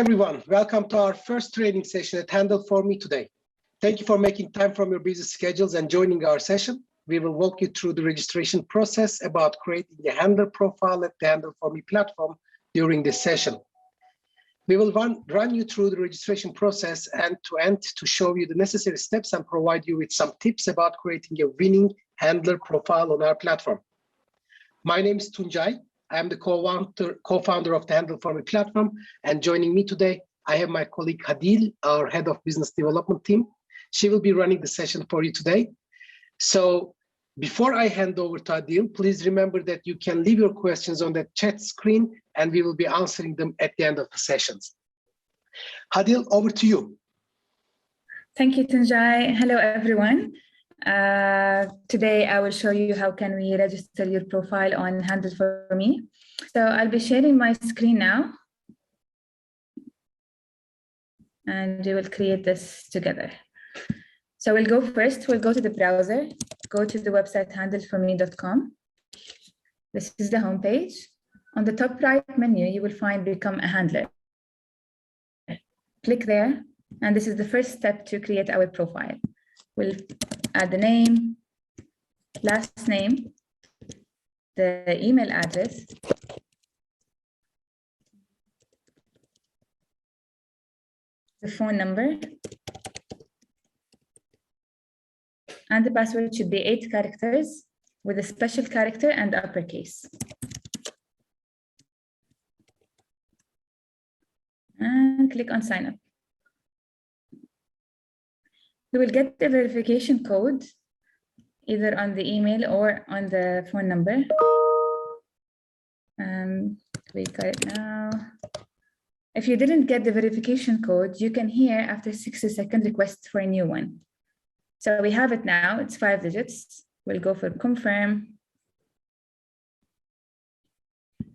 everyone, welcome to our first training session at Handleforme today. Thank you for making time from your busy schedules and joining our session. We will walk you through the registration process about creating a handler profile at the Handleforme platform during this session. We will run you through the registration process end to end to show you the necessary steps and provide you with some tips about creating a winning handler profile on our platform. My name is Tuncay. I am the co-founder of the Handleforme platform, and joining me today, I have my colleague Hadeel, our head of business development team. She will be running the session for you today. So before I hand over to Hadeel, please remember that you can leave your questions on the chat screen and we will be answering them at the end of the sessions. Hadeel, over to you. Thank you, Tuncay. Hello, everyone. Today, I will show you how can we register your profile on Handleforme. So I'll be sharing my screen now. And we will create this together. So we'll go to the browser, go to the website handleforme.com. This is the homepage. On the top right menu, you will find Become a Handler. Click there, and this is the first step to create our profile. We'll add the name, last name, the email address, the phone number, and the password should be 8 characters with a special character and uppercase. And click on sign up. You will get the verification code either on the email or on the phone number. We got it now. If you didn't get the verification code, you can here after 60-second request for a new one. So we have it now, it's 5 digits. We'll go for confirm.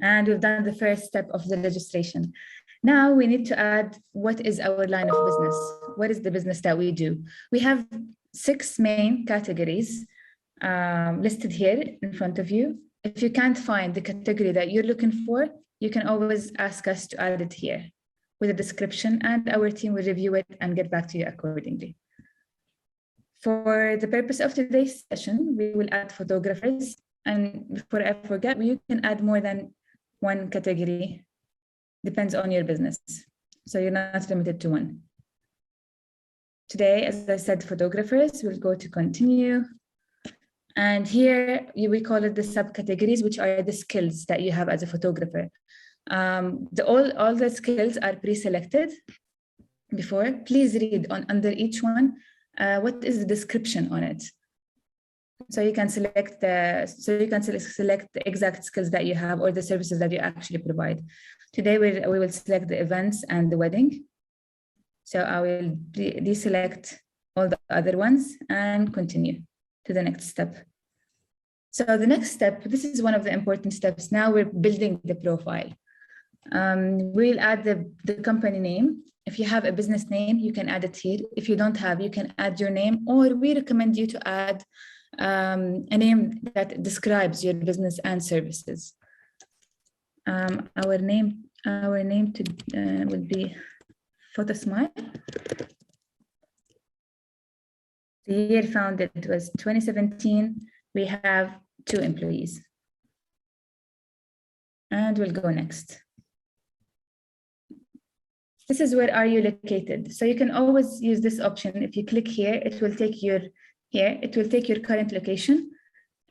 And we've done the first step of the registration. Now we need to add what is our line of business. What is the business that we do? We have 6 main categories listed here in front of you. If you can't find the category that you're looking for, you can always ask us to add it here with a description, and our team will review it and get back to you accordingly. For the purpose of today's session, we will add photographers. And before I forget, you can add more than 1 category. Depends on your business. So you're not limited to 1. Today, as I said, photographers, we'll go to continue. And here we call it the subcategories, which are the skills that you have as a photographer. All the skills are pre-selected before. Please read under each one. What is the description on it? So you can select the exact skills that you have or the services that you actually provide. Today we will select the events and the wedding. So I will deselect all the other ones and continue to the next step. So the next step, this is one of the important steps. Now we're building the profile. We'll add the company name. If you have a business name, you can add it here. If you don't have, you can add your name, or we recommend you to add a name that describes your business and services. Our name will be Photosmile. The year founded was 2017. We have 2 employees. And we'll go next. This is where are you located. So you can always use this option. If you click here, it will take your current location.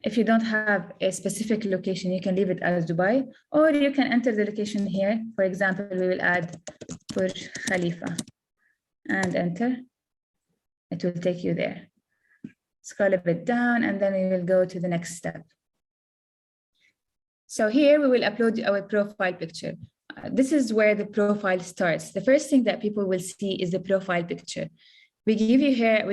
If you don't have a specific location, you can leave it as Dubai, or you can enter the location here. For example, we will add Burj Khalifa and enter. It will take you there. Scroll a bit down, and then we will go to the next step. So here we will upload our profile picture. This is where the profile starts. The first thing that people will see is the profile picture. We give you here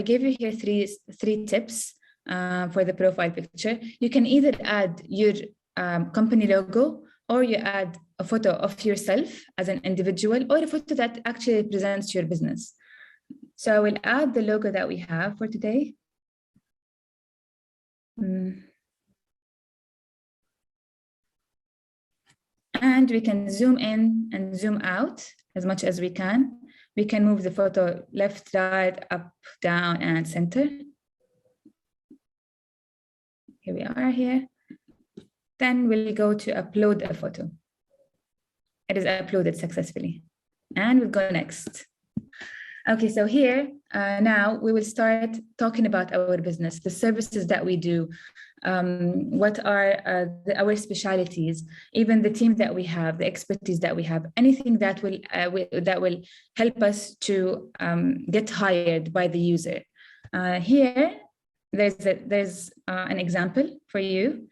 3 tips for the profile picture. You can either add your company logo, or you add a photo of yourself as an individual, or a photo that actually represents your business. So I will add the logo that we have for today. And we can zoom in and zoom out as much as we can. We can move the photo left, right, up, down, and center. Here we are here. Then we'll go to upload a photo. It is uploaded successfully. And we'll go next. Okay, so here, now we will start talking about our business, the services that we do, what are our specialities, even the team that we have, the expertise that we have, anything that will help us to get hired by the user. Here, there's an example for you,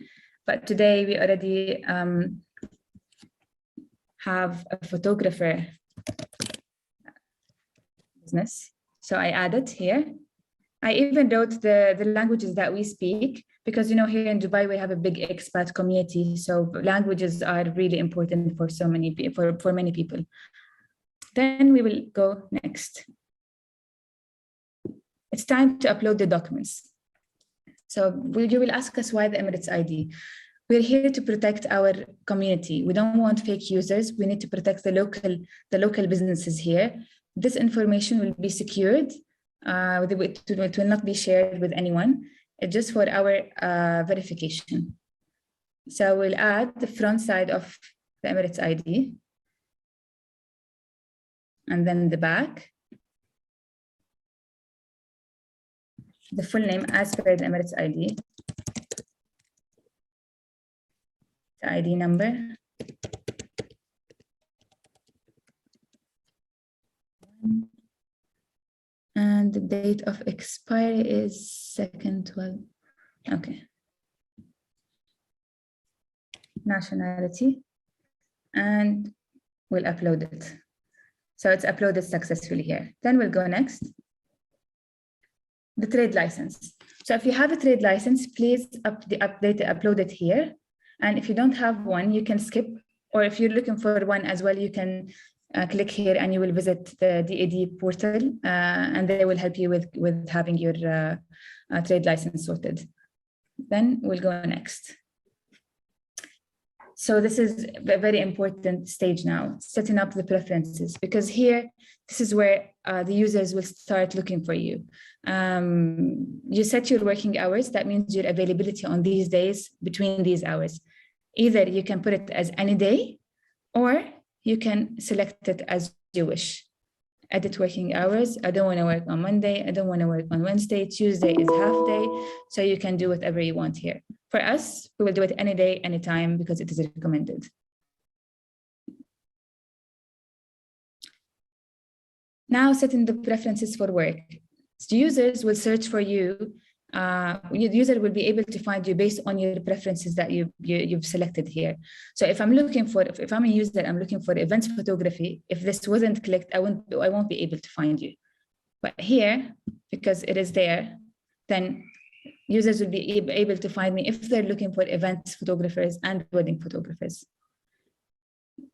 but today we already have a photographer business. So I added here. I even wrote the languages that we speak, because you know, here in Dubai we have a big expat community, so languages are really important for so many for many people. Then we will go next. It's time to upload the documents. So you will ask us why the Emirates ID. We're here to protect our community. We don't want fake users. We need to protect the local businesses here. This information will be secured. It will not be shared with anyone. It's just for our verification. So we'll add the front side of the Emirates ID. And then the back. The full name as per the Emirates ID. The ID number. And the date of expiry is 2nd 12. Okay. Nationality. And we'll upload it. So it's uploaded successfully here. Then we'll go next. The trade license. So if you have a trade license, please upload it here. And if you don't have one, you can skip. Or if you're looking for one as well, you can click here and you will visit the DAD portal and they will help you with having your trade license sorted. Then we'll go next. So this is a very important stage now, setting up the preferences, because here, this is where the users will start looking for you. You set your working hours. That means your availability on these days between these hours. Either you can put it as any day, or you can select it as you wish. Edit working hours. I don't want to work on Monday. I don't want to work on Wednesday. Tuesday is half day. So you can do whatever you want here. For us, we will do it any day, anytime, because it is recommended. Now setting the preferences for work. So users will search for you. The user will be able to find you based on your preferences that you've selected here. So if I'm looking for, if I'm a user, I'm looking for events photography. If this wasn't clicked, I won't be able to find you. But here, because it is there, then users will be able to find me if they're looking for events photographers and wedding photographers.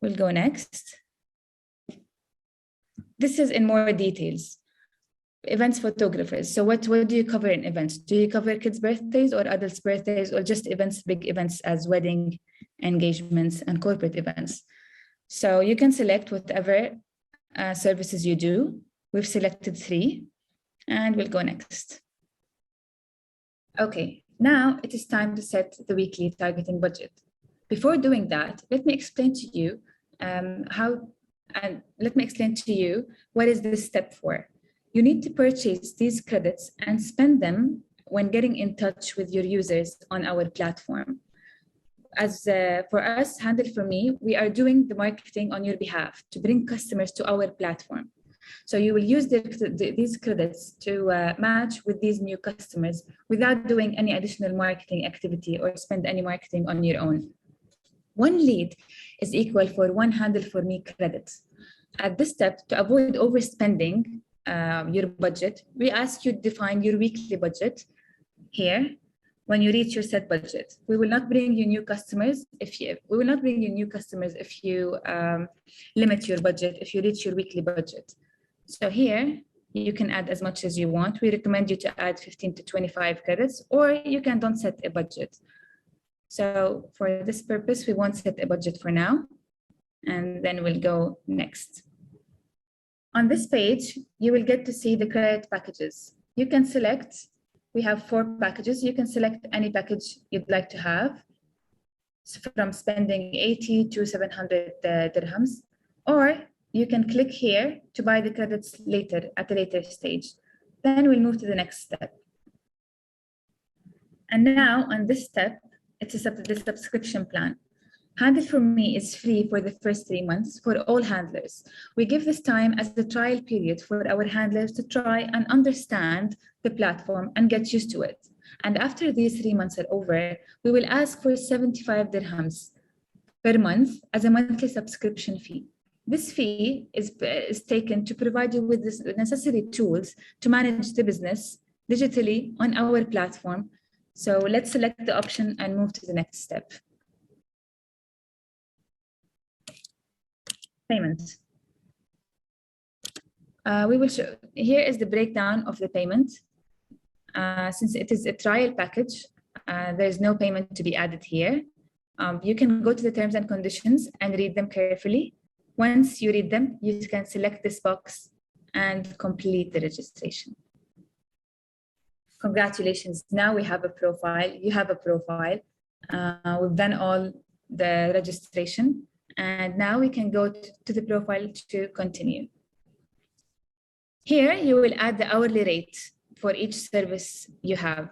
We'll go next. This is in more details. Events photographers. So what do you cover in events? Do you cover kids' birthdays or adults' birthdays, or just events, big events as wedding, engagements, and corporate events? So you can select whatever services you do. We've selected 3, and we'll go next. Okay, now it is time to set the weekly targeting budget. Before doing that, let me explain to you what is this step for. You need to purchase these credits and spend them when getting in touch with your users on our platform. As for us, Handleforme, we are doing the marketing on your behalf to bring customers to our platform. So you will use these credits to match with these new customers without doing any additional marketing activity or spend any marketing on your own. 1 lead is equal for 1 Handleforme credit. At this step, to avoid overspending your budget, we ask you to define your weekly budget here. When you reach your set budget, we will not bring you new customers if you limit your budget, if you reach your weekly budget. So here you can add as much as you want. We recommend you to add 15 to 25 credits, or you can don't set a budget. So for this purpose, we won't set a budget for now, and then we'll go next. On this page, you will get to see the credit packages. You can select, we have 4 packages. You can select any package you'd like to have, from spending 80 to 700 dirhams, or you can click here to buy the credits later at a later stage. Then we'll move to the next step. And now on this step, it's the subscription plan. Handleforme is free for the first 3 months for all handlers. We give this time as the trial period for our handlers to try and understand the platform and get used to it. And after these 3 months are over, we will ask for 75 dirhams per month as a monthly subscription fee. This fee is taken to provide you with the necessary tools to manage the business digitally on our platform. So let's select the option and move to the next step. Payment. We will show, here is the breakdown of the payment. Since it is a trial package, there is no payment to be added here. You can go to the terms and conditions and read them carefully. Once you read them, you can select this box and complete the registration. Congratulations, now we have a profile, you have a profile. We've done all the registration, and now we can go to the profile to continue. Here, you will add the hourly rate for each service you have.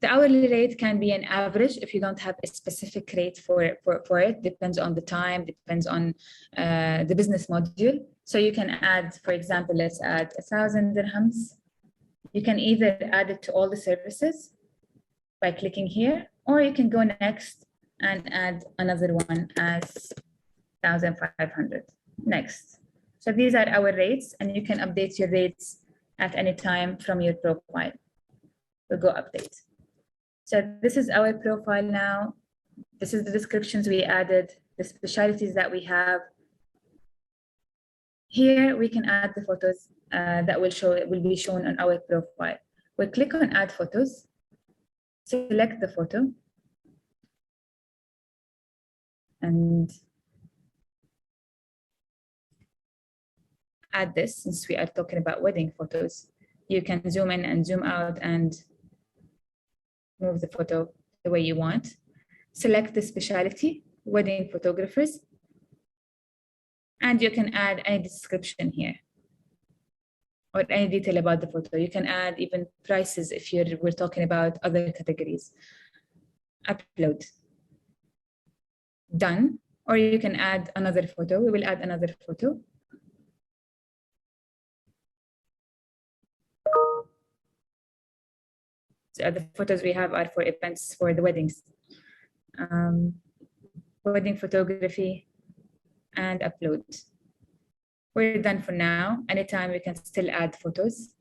The hourly rate can be an average if you don't have a specific rate for it. Depends on the time, depends on the business module. So you can add, for example, let's add 1,000 dirhams. You can either add it to all the services by clicking here, or you can go next and add another one as 1,500. Next. So these are our rates, and you can update your rates at any time from your profile. We'll go update. So this is our profile now. This is the descriptions we added, the specialties that we have. Here we can add the photos that will be shown on our profile. We'll click on add photos, select the photo, and add this. Since we are talking about wedding photos, you can zoom in and zoom out and move the photo the way you want. Select the specialty, wedding photographers, and you can add any description here or any detail about the photo. You can add even prices if we're talking about other categories. Upload. Done. Or you can add another photo. We will add another photo. So the photos we have are for events for the weddings. Wedding photography and upload. We're done for now. Anytime we can still add photos.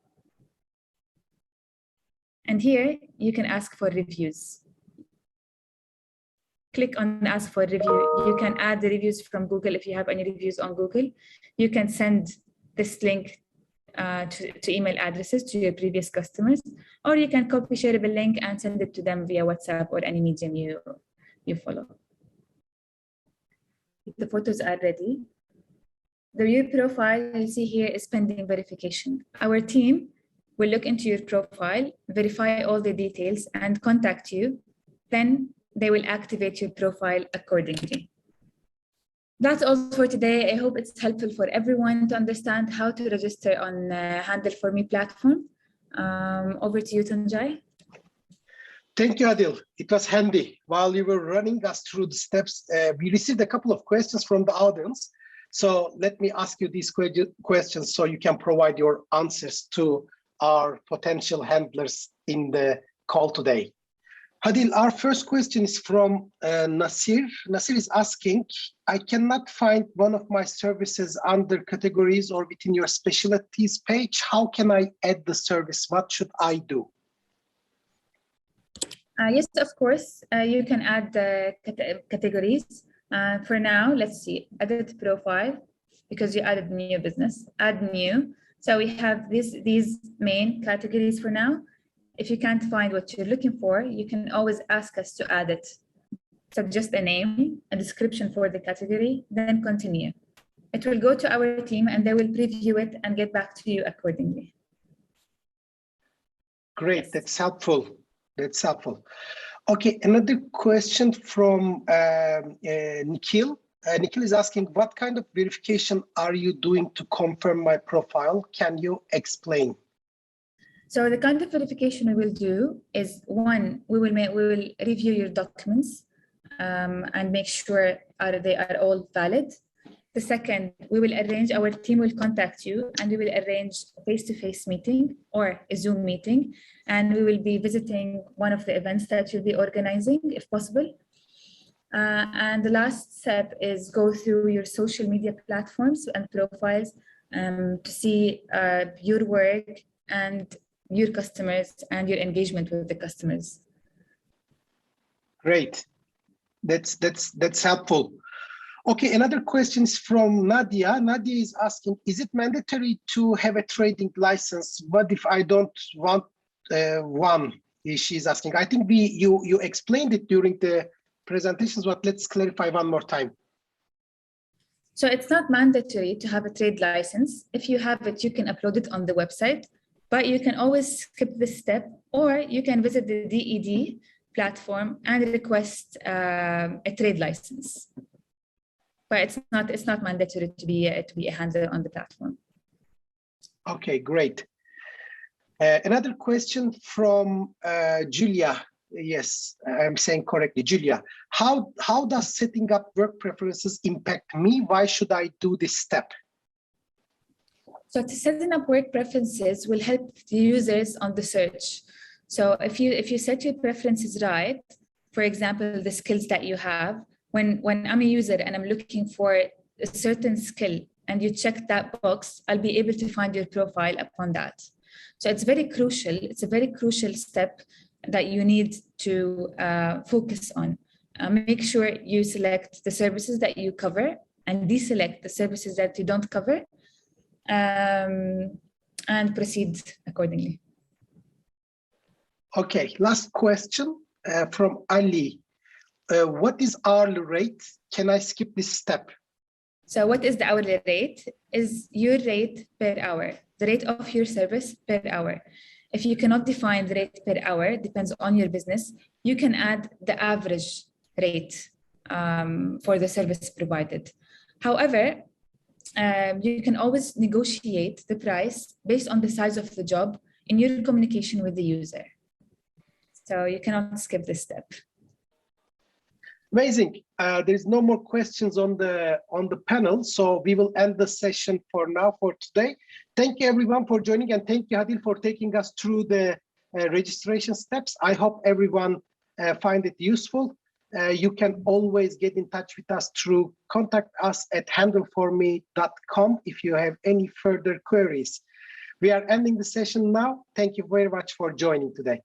And here you can ask for reviews. Click on ask for review. You can add the reviews from Google if you have any reviews on Google. You can send this link to email addresses to your previous customers, or you can copy shareable link and send it to them via WhatsApp or any medium you follow. The photos are ready. The view profile you see here is pending verification. Our team will look into your profile, verify all the details, and contact you. Then they will activate your profile accordingly. That's all for today. I hope it's helpful for everyone to understand how to register on Handleforme platform. Over to you, Tuncay. Thank you, Hadeel. It was handy. While you were running us through the steps, we received a couple of questions from the audience. So let me ask you these questions so you can provide your answers to our potential handlers in the call today. Hadeel, our first question is from Nasir. Nasir is asking, I cannot find one of my services under categories or within your specialties page. How can I add the service? What should I do? Yes, of course, you can add the categories. For now, let's see, edit profile, because you added new business, add new. So we have these main categories for now. If you can't find what you're looking for, you can always ask us to add it. So just a name, a description for the category, then continue. it will go to our team and they will preview it and get back to you accordingly. Great, Yes. that's helpful. That's helpful. Okay, another question from Nikhil. Nikhil is asking, what kind of verification are you doing to confirm my profile? Can you explain? So the kind of verification we will do is, one, we will review your documents and make sure they are all valid. The second, our team will contact you and we will arrange a face-to-face meeting or a Zoom meeting, and we will be visiting one of the events that you'll be organizing if possible. And the last step is go through your social media platforms and profiles to see your work and your customers and your engagement with the customers. Great, that's helpful. Okay, another question is from Nadia. Nadia is asking, is it mandatory to have a trading license? What if I don't want one? She's asking. I think you explained it during the presentations, but let's clarify one more time. So it's not mandatory to have a trade license. If you have it, you can upload it on the website, but you can always skip this step, or you can visit the DED platform and request a trade license. But it's not mandatory to be a handler on the platform. Okay, great. Another question from Julia. Yes, I'm saying correctly, Julia. How does setting up work preferences impact me? Why should I do this step? So setting up work preferences will help the users on the search. So if you set your preferences right, for example, the skills that you have, when I'm a user and I'm looking for a certain skill and you check that box, I'll be able to find your profile upon that. So it's very crucial. It's a very crucial step that you need to focus on. Make sure you select the services that you cover and deselect the services that you don't cover, and proceed accordingly. Okay, last question from Ali. What is hourly rate? Can I skip this step? So what is the hourly rate? Is your rate per hour, the rate of your service per hour. If you cannot define the rate per hour, depends on your business, you can add the average rate for the service provided. However, you can always negotiate the price based on the size of the job in your communication with the user. So you cannot skip this step. Amazing. There's no more questions on the panel, so we will end the session for now for today. Thank you everyone for joining, and thank you Hadeel for taking us through the registration steps. I hope everyone find it useful. You can always get in touch with us through contact us at handleforme.com if you have any further queries. We are ending the session now. Thank you very much for joining today.